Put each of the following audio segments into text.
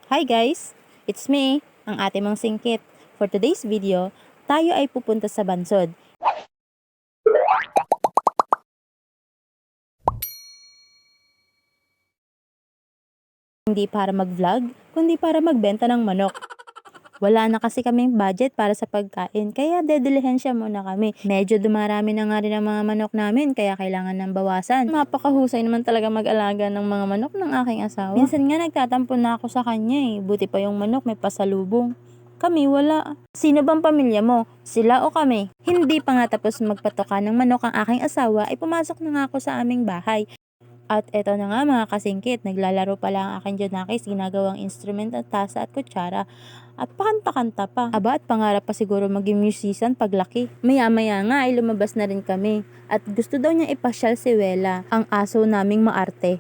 Hi guys! It's me, ang ate mong singkit. For today's video, tayo ay pupunta sa Bansod. Hindi para mag-vlog, kundi para magbenta ng manok. Wala na kasi kaming budget para sa pagkain, kaya dedilihensya muna kami. Medyo dumarami na nga rin ang mga manok namin, kaya kailangan ng bawasan. Mapakahusay naman talaga mag-alaga ng mga manok ng aking asawa. Minsan nga nagtatampo na ako sa kanya buti pa yung manok may pasalubong. Kami wala. Sino bang pamilya mo? Sila o kami? Hindi pa nga tapos magpatoka ng manok ang aking asawa ay pumasok na nga ako sa aming bahay. At eto na nga mga kasingkit, naglalaro pala ang aking Jonakis, ginagawang instrument at tasa at kutsara. At pakanta-kanta pa. Aba at pangarap pa siguro maging musician paglaki. Maya-maya nga ay lumabas na rin kami. At gusto daw niya ipasyal si Wela, ang aso naming maarte.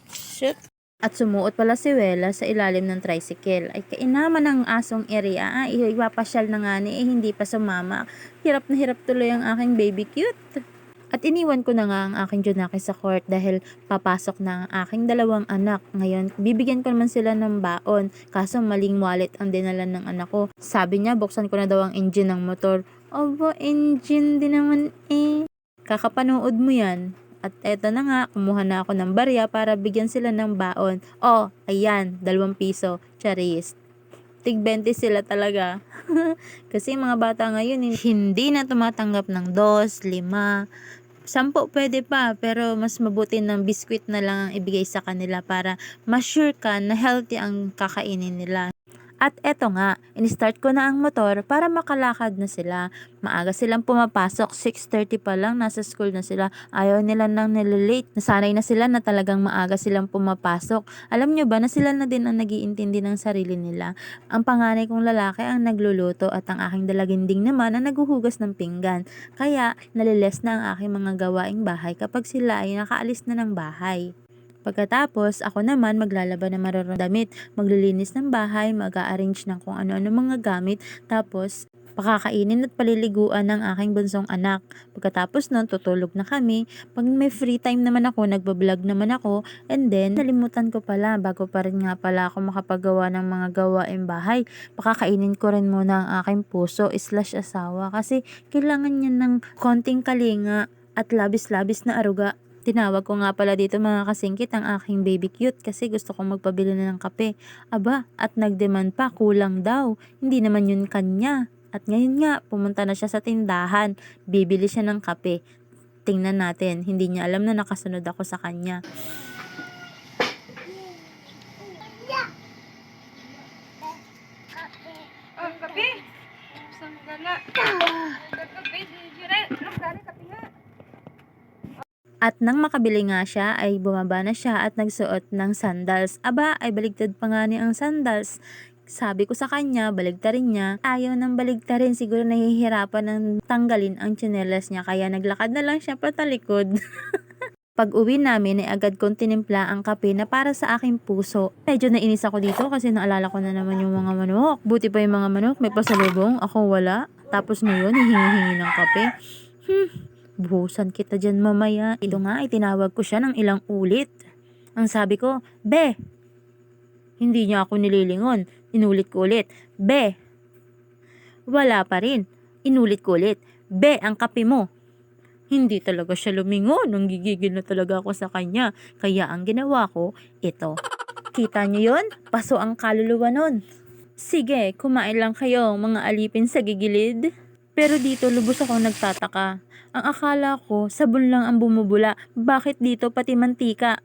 Shoot! At sumuot pala si Wela sa ilalim ng tricycle. Ay kainaman ng asong area. Ipapasyal na nga ni hindi pa sumama. Hirap na hirap tuloy ang aking baby cute. At iniwan ko na nga ang aking Jonakis sa court dahil papasok na ang aking dalawang anak. Ngayon, bibigyan ko naman sila ng baon. Kaso maling wallet ang dinala ng anak ko. Sabi niya, buksan ko na daw ang engine ng motor. Obo, engine din naman Kakapanood mo yan. At eto na nga, kumuha na ako ng barya para bigyan sila ng baon. Oh, ayan, 2 piso. Charis. Tig 20 sila talaga. Kasi mga bata ngayon, hindi na tumatanggap ng 2, 5, 10 pwede pa, pero mas mabuti ng biskwit na lang ang ibigay sa kanila para ma-sure ka na healthy ang kakainin nila. At eto nga, in-start ko na ang motor para makalakad na sila. Maaga silang pumapasok, 6:30 pa lang, nasa school na sila. Ayaw nila nang nililate. Nasanay na sila na talagang maaga silang pumapasok. Alam nyo ba na sila na din ang nag-iintindi ng sarili nila? Ang panganay kong lalaki ang nagluluto at ang aking dalaginding naman ang naghuhugas ng pinggan. Kaya naliles na ang aking mga gawaing bahay kapag sila ay nakaalis na ng bahay. Pagkatapos, ako naman maglalaban ng marurong damit, maglilinis ng bahay, mag-a-arrange ng kung ano-ano mga gamit, tapos pakakainin at paliliguan ng aking bunsong anak. Pagkatapos nun, tutulog na kami. Pag may free time naman ako, nagbablog naman ako, and then, nalimutan ko pala, bago pa rin nga pala ako makapagawa ng mga gawaing bahay, pakakainin ko rin muna ang aking puso/asawa kasi kailangan niya ng konting kalinga at labis-labis na aruga. Tinawag ko nga pala dito mga kasingkit ang aking baby cute kasi gusto kong magpabili na ng kape. Aba, at nagdemand pa, kulang daw. Hindi naman yun kanya. At ngayon nga, pumunta na siya sa tindahan. Bibili siya ng kape. Tingnan natin, hindi niya alam na nakasunod ako sa kanya. Kape? Saan ka na? Kape, dire. Ang dali kape nga. At nang makabili nga siya ay bumaba na siya at nagsuot ng sandals. Aba, ay baligtad pa nga ni ang sandals. Sabi ko sa kanya, baligtarin niya. Ayaw nang baligtarin, siguro nahihirapan ng tanggalin ang tsinelas niya. Kaya naglakad na lang siya patalikod. Pag uwi namin ay agad kong tinimpla ang kape na para sa aking puso. Medyo nainis ako dito kasi naalala ko na naman yung mga manok. Buti pa yung mga manok may pasalubong, ako wala. Tapos ngayon, hihingi-hingi ng kape. Buhusan kita dyan mamaya. Ito nga, itinawag ko siya ng ilang ulit. Ang sabi ko, Be! Hindi niya ako nililingon. Inulit ko ulit, Be! Wala pa rin. Inulit ko ulit, Be, ang kape mo. Hindi talaga siya lumingon. Nanggigigil na talaga ako sa kanya. Kaya ang ginawa ko, ito. Kita niyo yun? Paso ang kaluluwa nun. Sige, kumain lang kayo, mga alipin sa gigilid. Pero dito lubos akong nagtataka. Ang akala ko, sabon lang ang bumubula. Bakit dito pati mantika?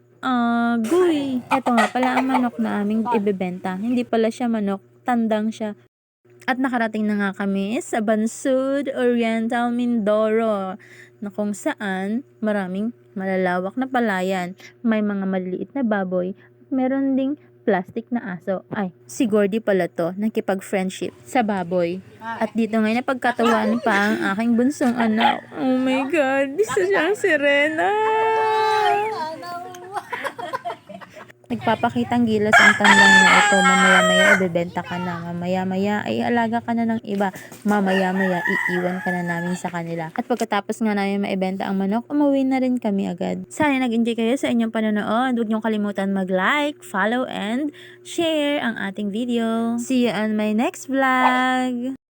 Guy. Eto nga pala ang manok na aming ibebenta. Hindi pala siya manok, tandang siya. At nakarating na nga kami sa Bansud Oriental Mindoro na kung saan maraming malalawak na palayan. May mga maliliit na baboy at meron ding plastic na aso. Ay, si Gordy pala to, nakipag-friendship sa baboy. At dito ngayon napagkatawaan pa ang aking bunsong anak. Oh my God, isa siyang sirena. Nagpapakitang gilas ang tandang na ito. Mamaya-maya ibebenta ka na. Mamaya-maya ay alaga ka na ng iba. Mamaya-maya iiwan ka na namin sa kanila. At pagkatapos nga namin maibenta ang manok, umuwi na rin kami agad. Sana nag-enjoy kayo sa inyong panonood. Huwag niyong kalimutan mag-like, follow, and share ang ating video. See you on my next vlog!